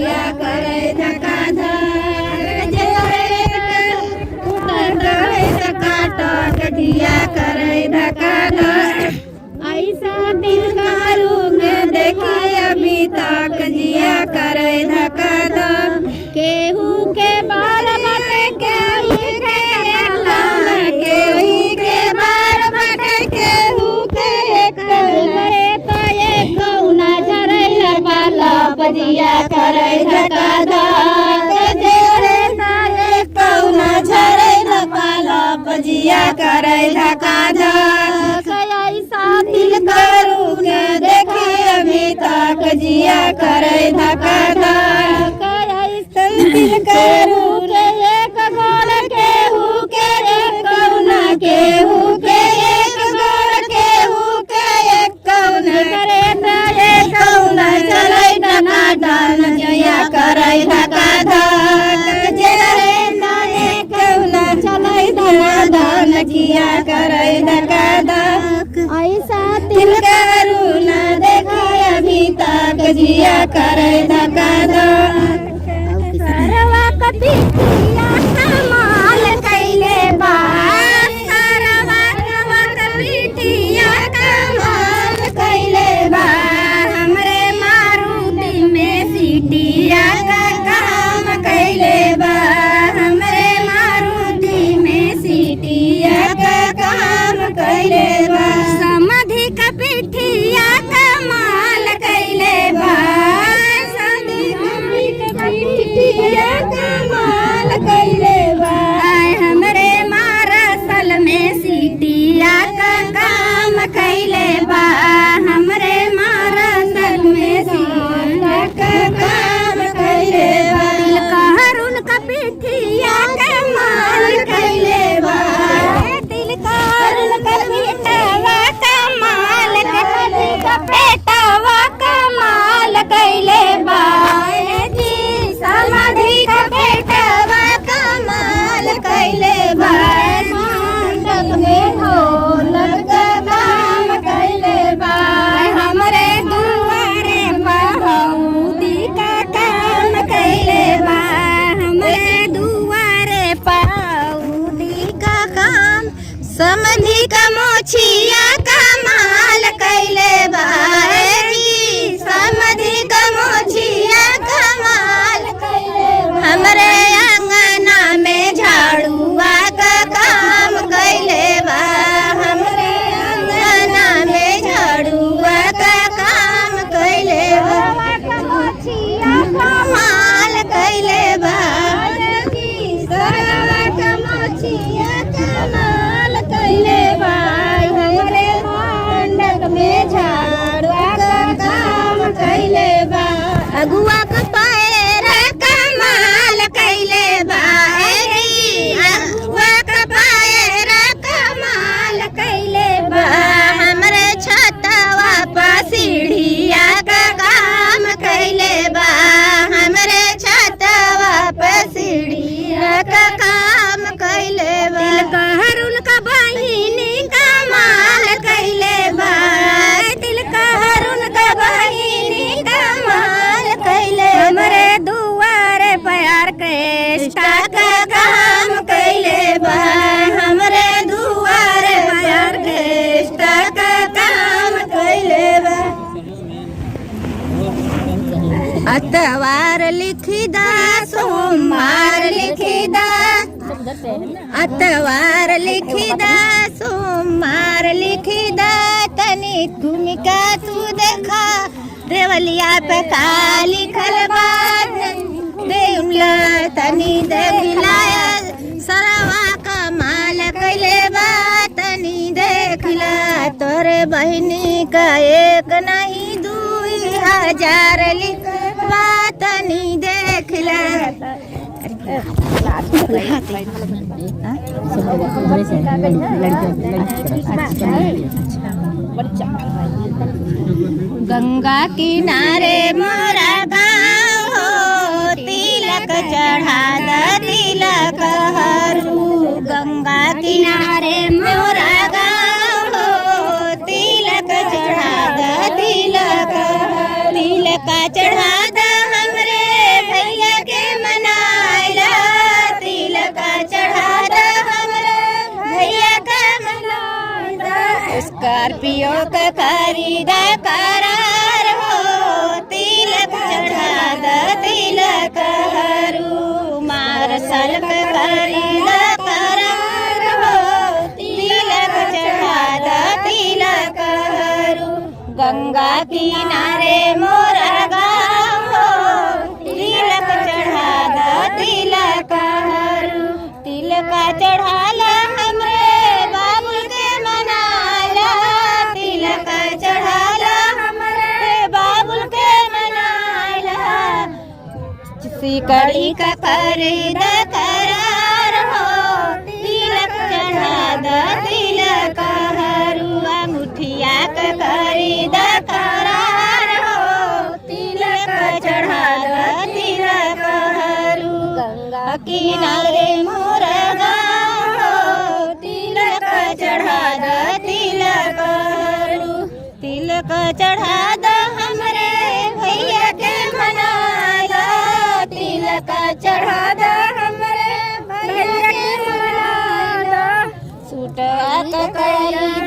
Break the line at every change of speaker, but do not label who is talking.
कजिया करे धका धक करे धका कजिया करे धका धक ऐसा दिल मारूंग देखे अभी तक जिया करे धका धक केहू के बार बटे केहू के केहू के बार बटे केहू के करे तो ये कौना झरे पाला पजिया करे धका धक जेरे ना ये कौना झरे पाला पजिया करे धका धक ऐसा दिल करूंगे देखे अभी तक जिया करे धका धक ऐसा दिल करूंगे एक गोल केहू के एक कौना केहू के एक गोल केहू के एक कौना करे तो एक कौना चले धका धक जिया करे धका धक जेरे ना एक कौना चले धका धक जिया करे धका धक ऐसा दिल करूना देखा अभी तक जिया करे धका धक सरवा कभी किया कमाल कैले बा सरवा कभी किया कमाल कैले बा हमरे मारुति में सीटिया का काम कैले बा हमरे मारुति में सीटिया का काम कैले बा समधि का पिठिया कमाल कैले बा समधि का पिठिया कमाल कैले बा हमरे मारसल में सीटिया का काम कैले बा हमरे मारसल में सीटिया का काम कैले बा कहरुन का पिठिया कमाल कैले बा दिल कहरुन का पिठवा कमाल कैले बा पेटवा कमाल कैले बा जी समाधि का पेटवा कमाल कैले बा मंडप में ढोलक का काम कैले बा हमरे दुआरे पहुदी का काम कैले बा हमरे दुआरे पहुदी का काम समधि का मोछिया कमाल कैले बा समधि का मोछिया कमाल कैले बा हमरे अंगना में झाड़ुआ का काम कैले बा हमरे अंगना में झाड़ुआ का काम कैले बा मोछिया कमाल कैले बा सरवा का मोछिया कमाल कैले बा हमरे मंडप में झाड़ुआ का काम कैले बा अगुआ का पैर कमाल कैले बा अगुआ का पैर कमाल कैले बा हमरे छतवा पर सीढ़िया का काम कैले बा हमरे छतवा पर सीढ़िया का काम कैले बा दिल कहरुन का बहिनी कमाल कैले बा दिल कहरुन का बहिनी कमाल कैले हमरे दुआरे प्यार के स्टाक काम कैले बा हमरे दुआरे प्यार के स्टाक काम कैले बा अतवार लिखी दा सोमवार लिखी दा अतवार लिखी दा सोमवार लिखी दा तनी भूमिका तू देखा देवलिया पे का लिखल बा देउला तनी देखिलाया सरवा कमाल कैले बा तनी देखिला तोरे बहिनी का एक नहीं 2000 लिखवा तनी देखिला गंगा किनारे मोरा गाँव हो तिलक चढ़ा द तिलक हरू गंगा किनारे मोरा गाँव हो तिलक चढ़ा द तिलक तिलक चढ़ा द हमरे बालक करी द करार हो तिलक चढ़ा द तिलक हरू गंगा किनारे मोरा गाँव हो तिलक चढ़ा द तिलक हरू तिलक चढ़ाला हमरे बाबुल के मनाला तिलक चढ़ाला हमरे बाबुल के मनाला सिकड़ी का करी द करार हो तिलक चढ़ा द तिलक हरू मुठिया का करी द करार हो तिलक चढ़ा द तिलक हरू गंगा किनारे मोरा गाँव हो तिलक चढ़ा द तिलक हरू तिलक चढ़ा द हमरे भैया के मनाला तिलक चढ़ा द हमरे भैया के मनाला सूट करी